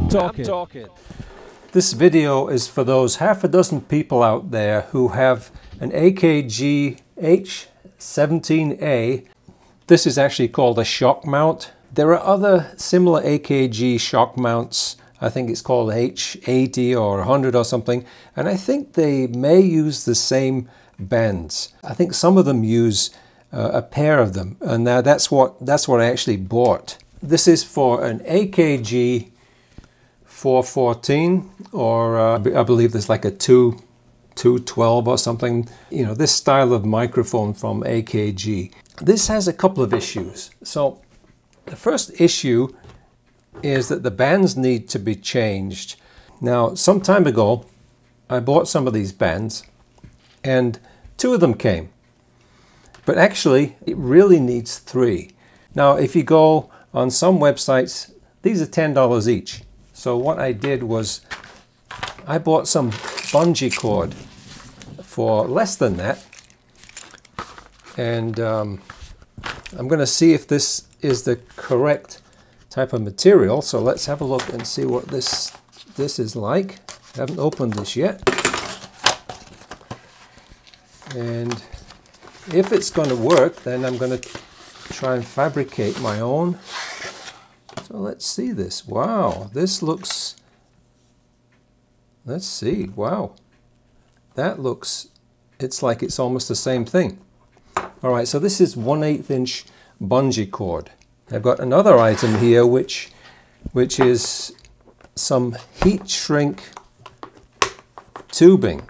talking. This video is for those half a dozen people out there who have an AKG H17A. This is actually called a shock mount. There are other similar AKG shock mounts. I think it's called H80 or 100 or something, and I think they may use the same bands. I think some of them use a pair of them, and that's what I actually bought. This is for an AKG 414, or I believe there's like a 212 or something. You know, this style of microphone from AKG. This has a couple of issues. So the first issue is that the bands need to be changed. Now, some time ago, I bought some of these bands, and 2 of them came. But actually, it really needs 3. Now, if you go on some websites, these are $10 each. So what I did was I bought some bungee cord for less than that. And I'm going to see if this is the correct type of material. So let's have a look and see what this is like. I haven't opened this yet. And if it's going to work, then I'm going to try and fabricate my own. So let's see this. Wow, this looks, let's see, wow. That looks, it's like it's almost the same thing. All right, so this is 1/8 inch bungee cord. I've got another item here which is some heat shrink tubing.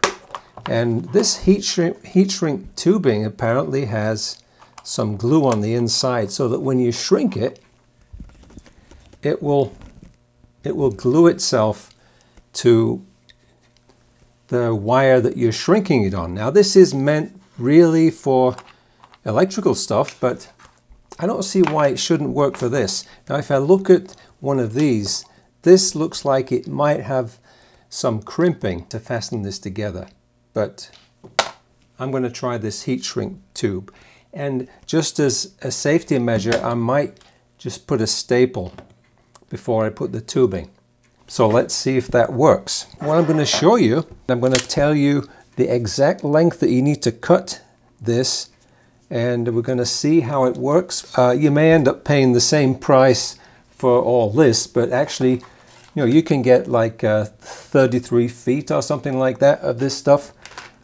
And this heat shrink tubing apparently has some glue on the inside, so that when you shrink it, it will glue itself to the wire that you're shrinking it on. Now, this is meant really for electrical stuff, but I don't see why it shouldn't work for this. Now, if I look at one of these, this looks like it might have some crimping to fasten this together. But I'm going to try this heat shrink tube. And just as a safety measure, I might just put a staple before I put the tubing. So let's see if that works. What I'm going to show you, I'm going to tell you the exact length that you need to cut this, and we're going to see how it works. You may end up paying the same price for all this, but actually, you know, you can get like 33 feet or something like that of this stuff,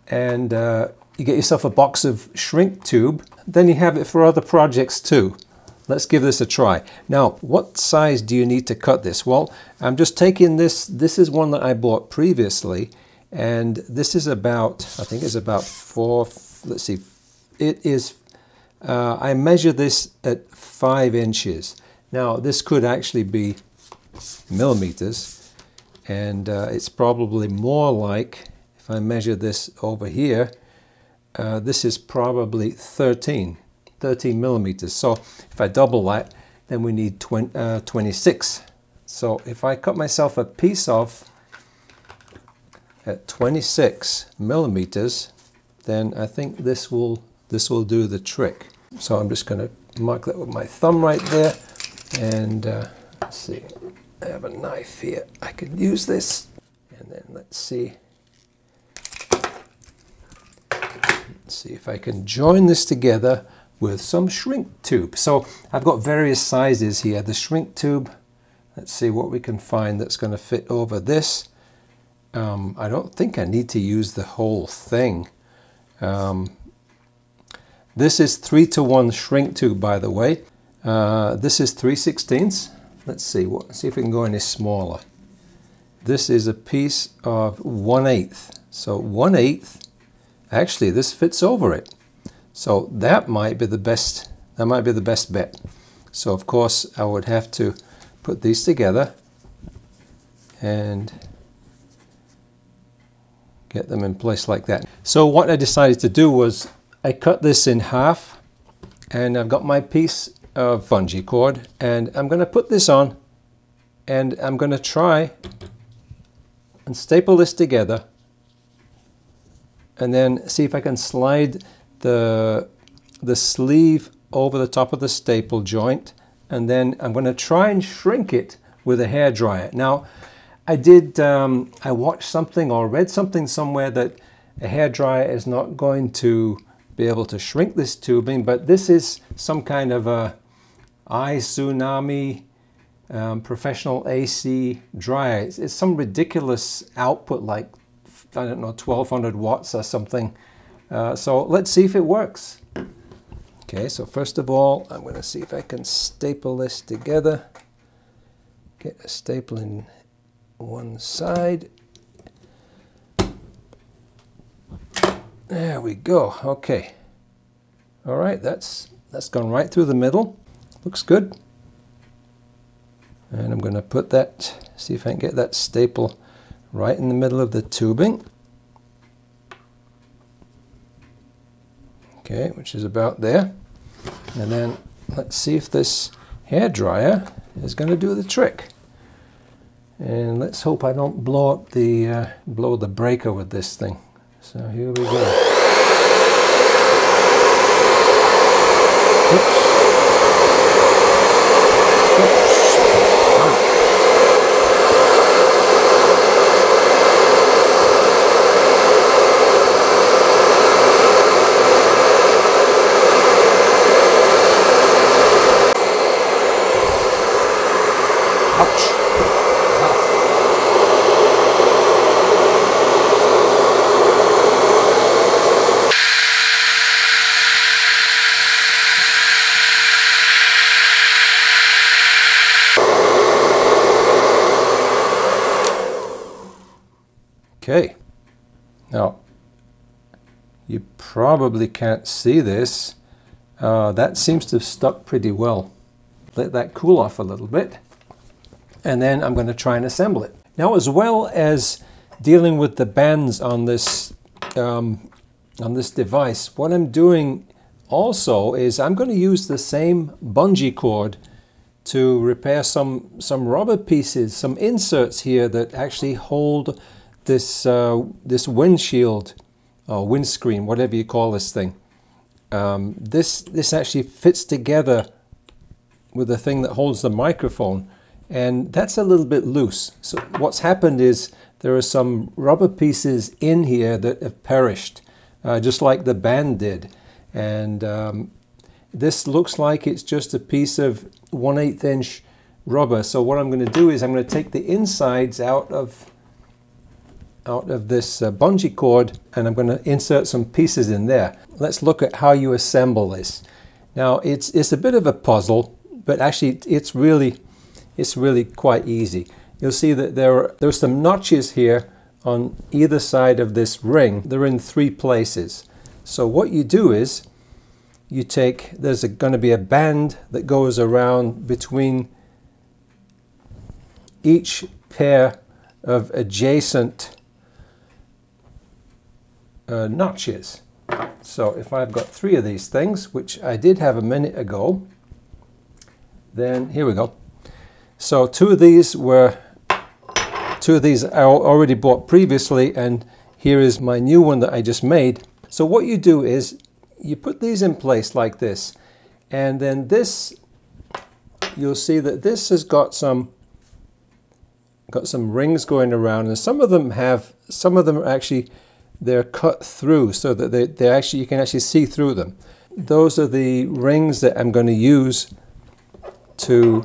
and you get yourself a box of shrink tube. Then you have it for other projects too. Let's give this a try. Now, what size do you need to cut this? Well, I'm just taking this. This is one that I bought previously, and this is about, I think it's about 4, let's see, it is, I measure this at 5 inches. Now, this could actually be millimeters, and it's probably more like, if I measure this over here, this is probably 13 millimeters. So if I double that, then we need 26. So if I cut myself a piece off at 26 millimeters, then I think this will do the trick. So I'm just going to mark that with my thumb right there, and let's see, I have a knife here. I can use this, and then let's see if I can join this together with some shrink tube. So I've got various sizes here. The shrink tube, let's see what we can find that's going to fit over this. I don't think I need to use the whole thing. This is 3:1 shrink tube, by the way. This is 3/16. Let's see if we can go any smaller. This is a piece of 1/8. So 1/8. Actually, this fits over it. So that might be the best. That might be the best bet. So of course I would have to put these together and get them in place like that. So what I decided to do was I cut this in half, and I've got my piece of bungee cord, and I'm going to put this on, and I'm going to try and staple this together, and then see if I can slide the sleeve over the top of the staple joint, and then I'm going to try and shrink it with a hairdryer. Now, I watched something or read something somewhere that a hairdryer is not going to be able to shrink this tubing, but this is some kind of a iTsunami professional AC dryer. It's some ridiculous output, like, I don't know, 1200 watts or something. So let's see if it works. Okay, so first of all, I'm going to see if I can staple this together. Get a staple in one side. There we go. Okay. All right, that's gone right through the middle. Looks good. And I'm going to put that, see if I can get that staple right in the middle of the tubing. Okay, which is about there. And then let's see if this hairdryer is going to do the trick. And let's hope I don't blow up the blow the breaker with this thing. So here we go. Oops. Ouch. Okay, now you probably can't see this. That seems to have stuck pretty well. Let that cool off a little bit, and then I'm going to try and assemble it. Now, as well as dealing with the bands on this device, what I'm doing also is I'm going to use the same bungee cord to repair some rubber pieces, some inserts here that actually hold this windshield or windscreen, whatever you call this thing. This actually fits together with the thing that holds the microphone, and that's a little bit loose. So what's happened is there are some rubber pieces in here that have perished, just like the band did. And this looks like it's just a piece of 1/8 inch rubber. So what I'm going to do is I'm going to take the insides out of this bungee cord, and I'm going to insert some pieces in there. Let's look at how you assemble this. Now it's a bit of a puzzle, but actually it's really quite easy. You'll see that there's some notches here on either side of this ring. They're in 3 places. So what you do is you take, there's going to be a band that goes around between each pair of adjacent notches. So if I've got 3 of these things, which I did have a minute ago, then here we go. So 2 of these I already bought previously, and here is my new one that I just made. So what you do is you put these in place like this, and then this, you'll see that this has got some rings going around, and some of them are actually, they're cut through so that they actually, you can actually see through them. Those are the rings that I'm going to use to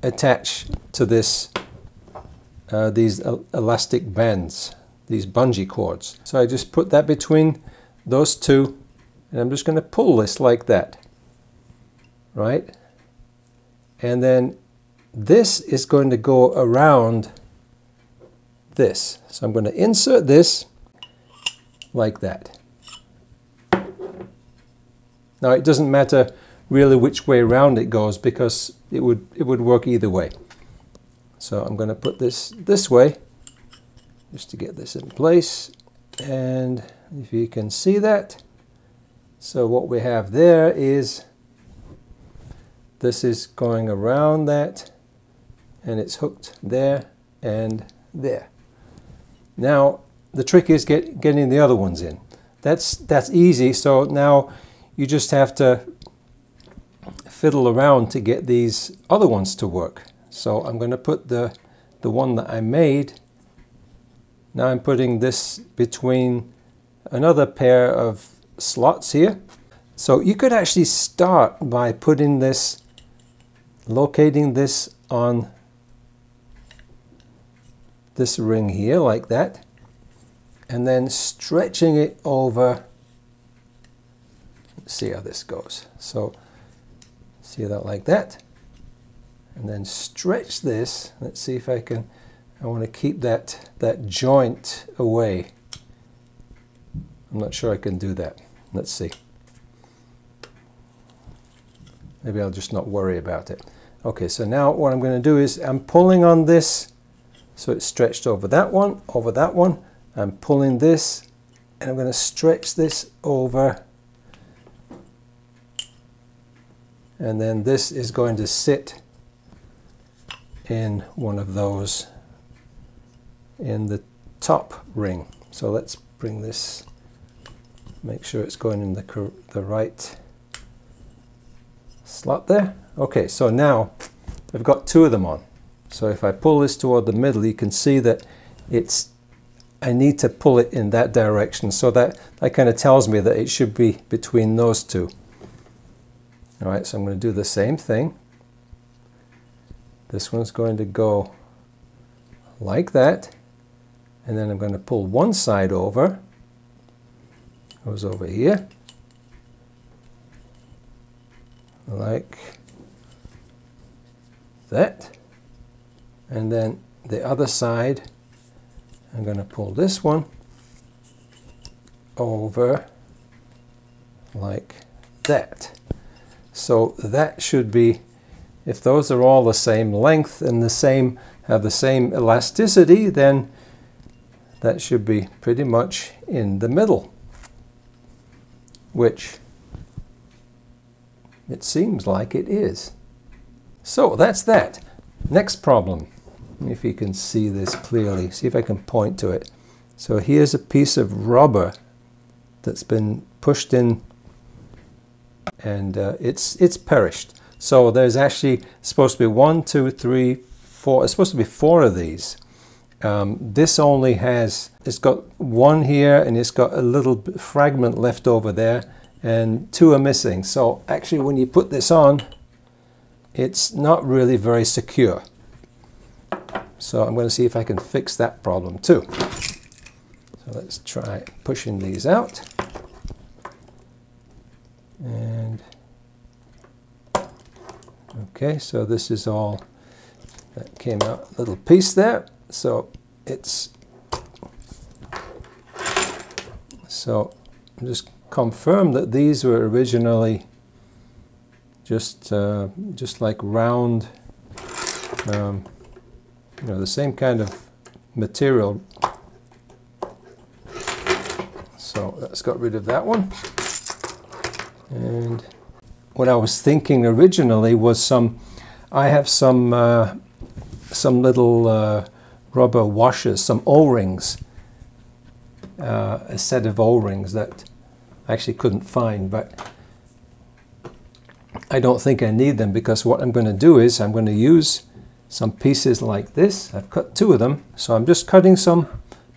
attach to this these elastic bands, these bungee cords. So I just put that between those 2, and I'm just going to pull this like that, right? And then this is going to go around this. So I'm going to insert this like that. Now it doesn't matter really which way around it goes, because it would work either way. So I'm going to put this way just to get this in place, and if you can see that, so what we have there is this is going around that, and it's hooked there and there. Now the trick is getting the other ones in. That's easy. So now you just have to fiddle around to get these other ones to work. So I'm going to put the one that I made. Now I'm putting this between another pair of slots here. So you could actually start by putting this, locating this on this ring here like that, and then stretching it over. Let's see how this goes. So see that like that, and then stretch this. Let's see if I want to keep that joint away. I'm not sure I can do that. Let's see. Maybe I'll just not worry about it. Okay, so now what I'm going to do is I'm pulling on this, so it's stretched over that one, over that one. I'm pulling this, and I'm going to stretch this over, and then this is going to sit in one of those in the top ring. So let's bring this, make sure it's going in the right slot there. Okay, so now I've got two of them on. So if I pull this toward the middle, you can see that I need to pull it in that direction. So that kind of tells me that it should be between those two. All right, so I'm going to do the same thing. This one's going to go like that. And then I'm going to pull one side over. Goes over here. Like that. And then the other side, I'm going to pull this one over like that. So that should be, if those are all the same length and have the same elasticity, then that should be pretty much in the middle, which it seems like it is. So that's that. Next problem. If you can see this clearly, see if I can point to it. So here's a piece of rubber that's been pushed in, and it's perished. So there's actually supposed to be 1, 2, 3, 4. It's supposed to be 4 of these. This only has, it's got one here, and it's got a little fragment left over there, and 2 are missing. So actually when you put this on, it's not really very secure. So I'm going to see if I can fix that problem too. So let's try pushing these out. And okay, so this is all that came out, a little piece there. So just confirm that these were originally just like round, you know, the same kind of material. So let's get rid of that one. And what I was thinking originally was I have some little rubber washers, some O-rings, a set of O-rings that I actually couldn't find, but I don't think I need them, because what I'm going to do is I'm going to use some pieces like this. I've cut 2 of them, so I'm just cutting some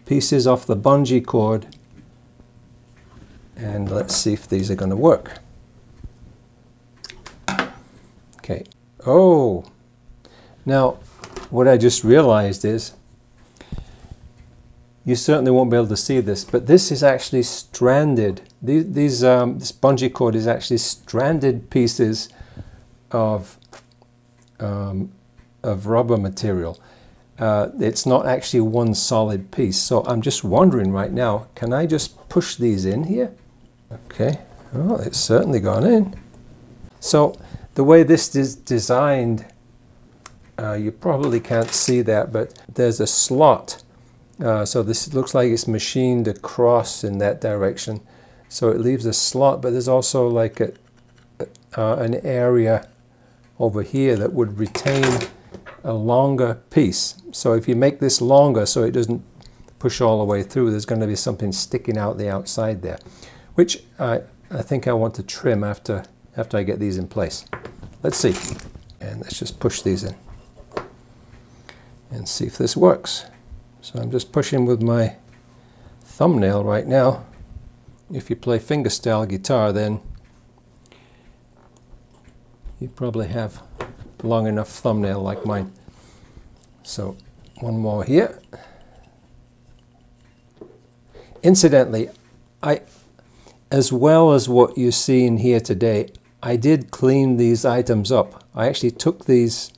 pieces off the bungee cord, and let's see if these are going to work. Okay. Oh, now what I just realized is, you certainly won't be able to see this, but this is actually stranded. This bungee cord is actually stranded pieces of rubber material. It's not actually one solid piece. So I'm just wondering right now, can I just push these in here? Okay, oh, it's certainly gone in. So the way this is designed, you probably can't see that, but there's a slot. So this looks like it's machined across in that direction. So it leaves a slot, but there's also like an area over here that would retain a longer piece. So if you make this longer so it doesn't push all the way through, there's going to be something sticking out the outside there, which I think I want to trim after I get these in place. Let's see. And let's just push these in. and see if this works. So I'm just pushing with my thumbnail right now. If you play fingerstyle guitar, then you probably have long enough thumbnail like mine. So one more here. Incidentally, as well as what you see in here today, I did clean these items up. I actually took these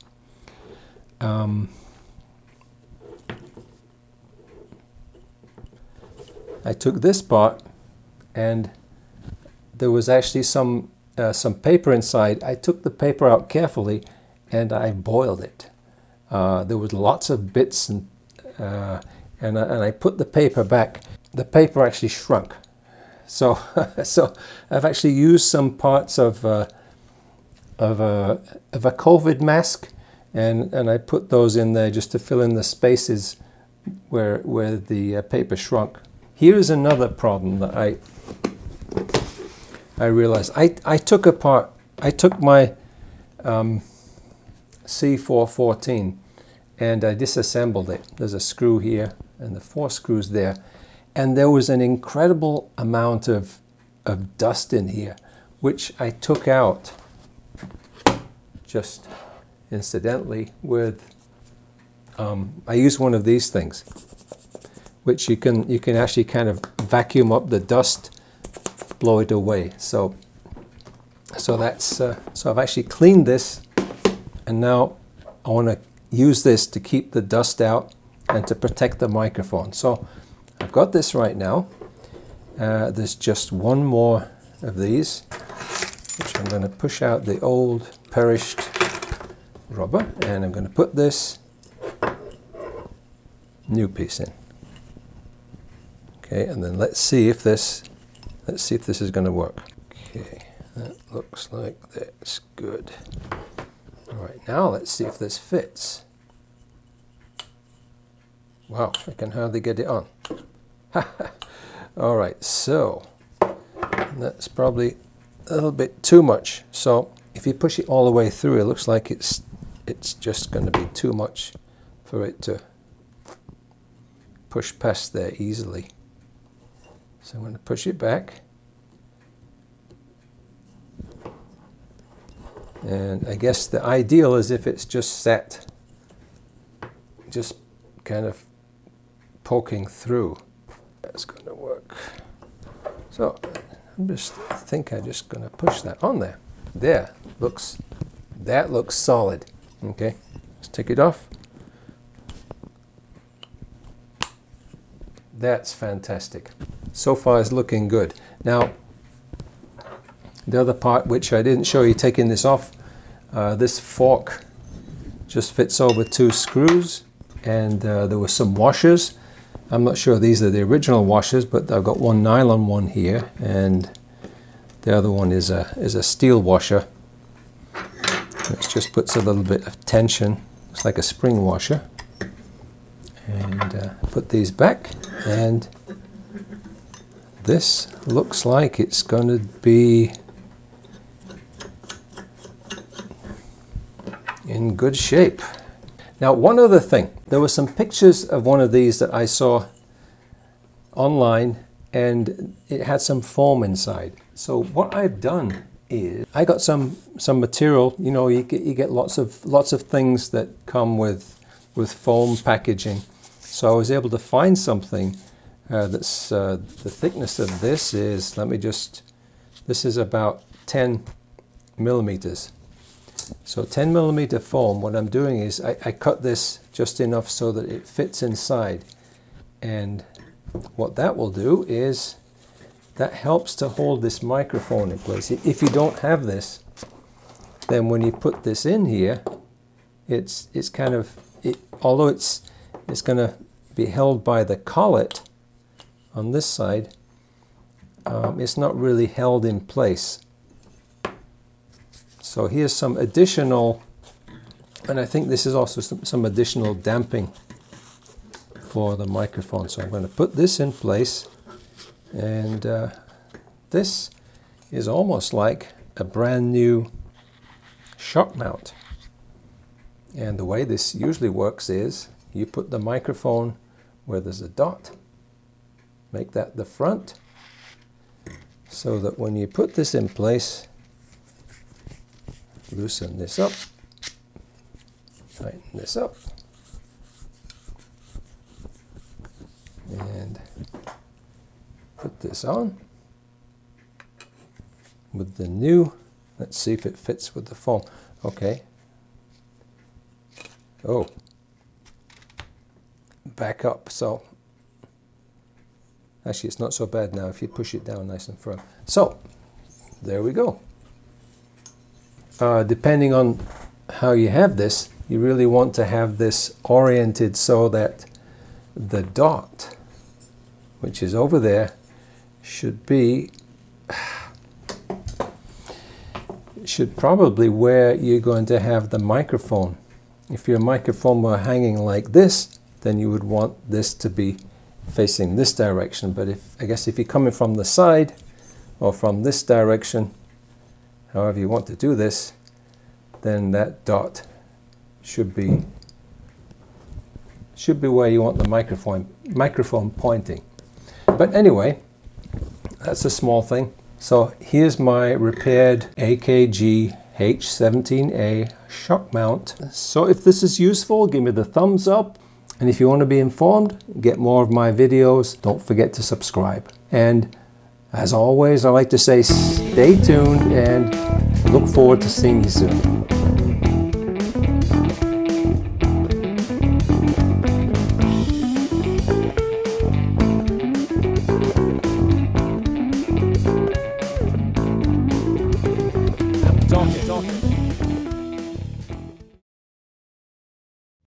I took this part, and there was actually some paper inside. I took the paper out carefully and I boiled it. There was lots of bits, and I put the paper back. The paper actually shrunk. So so I've actually used some parts of a COVID mask, and I put those in there just to fill in the spaces where the paper shrunk. Here's another problem that I realized. I took my C414 and I disassembled it. There's a screw here and the 4 screws there, and there was an incredible amount of dust in here, which I took out just incidentally with I used one of these things, which you can actually kind of vacuum up the dust, blow it away. So that's so I've actually cleaned this, and now I want to use this to keep the dust out and to protect the microphone. So I've got this right now. There's just one more of these, which I'm going to push out the old perished rubber, and I'm going to put this new piece in. Okay, and then let's see if this is going to work. Okay, that looks like that's good. All right, now let's see if this fits. Wow, I can hardly get it on. All right, so that's probably a little bit too much. So if you push it all the way through, it looks like it's just going to be too much for it to push past there easily. So I'm going to push it back. And I guess the ideal is if it's just set, just kind of poking through. That's going to work. So I think I'm just going to push that on there. That looks solid. Okay, let's take it off. That's fantastic. So far it's looking good. Now, the other part which I didn't show you taking this off, this fork just fits over 2 screws, and there were some washers. I'm not sure these are the original washers, but I've got one nylon one here, and the other one is a steel washer, which just puts a little bit of tension. It's like a spring washer. And put these back, and this looks like it's going to be in good shape. Now, one other thing, there were some pictures of one of these that I saw online, and it had some foam inside. So what I've done is I got some material. You know, you get lots of things that come with foam packaging. So I was able to find something that's the thickness of this is, this is about 10 millimeters. So 10 millimeter foam, what I'm doing is I cut this just enough so that it fits inside. And what that will do is that helps to hold this microphone in place. If you don't have this, then when you put this in here, it's kind of, although it's going to be held by the collet on this side, it's not really held in place. So here's some additional, and I think this is also some additional damping for the microphone. So I'm going to put this in place, and this is almost like a brand new shock mount. And the way this usually works is you put the microphone where there's a dot. Make that the front, so that when you put this in place, loosen this up, tighten this up, and put this on with the new. Let's see if it fits with the foam. Okay. Oh, back up. So actually it's not so bad now if you push it down nice and firm. So there we go. Depending on how you have this, you really want to have this oriented so that the dot, which is over there, should probably where you're going to have the microphone. If your microphone were hanging like this, then you would want this to be facing this direction. But I guess if you're coming from the side or from this direction, however you want to do this, then that dot should be where you want the microphone pointing. But anyway, that's a small thing. So here's my repaired AKG H17A shock mount. So if this is useful, give me the thumbs up. And if you want to be informed, get more of my videos, don't forget to subscribe. And as always, I like to say stay tuned and look forward to seeing you soon.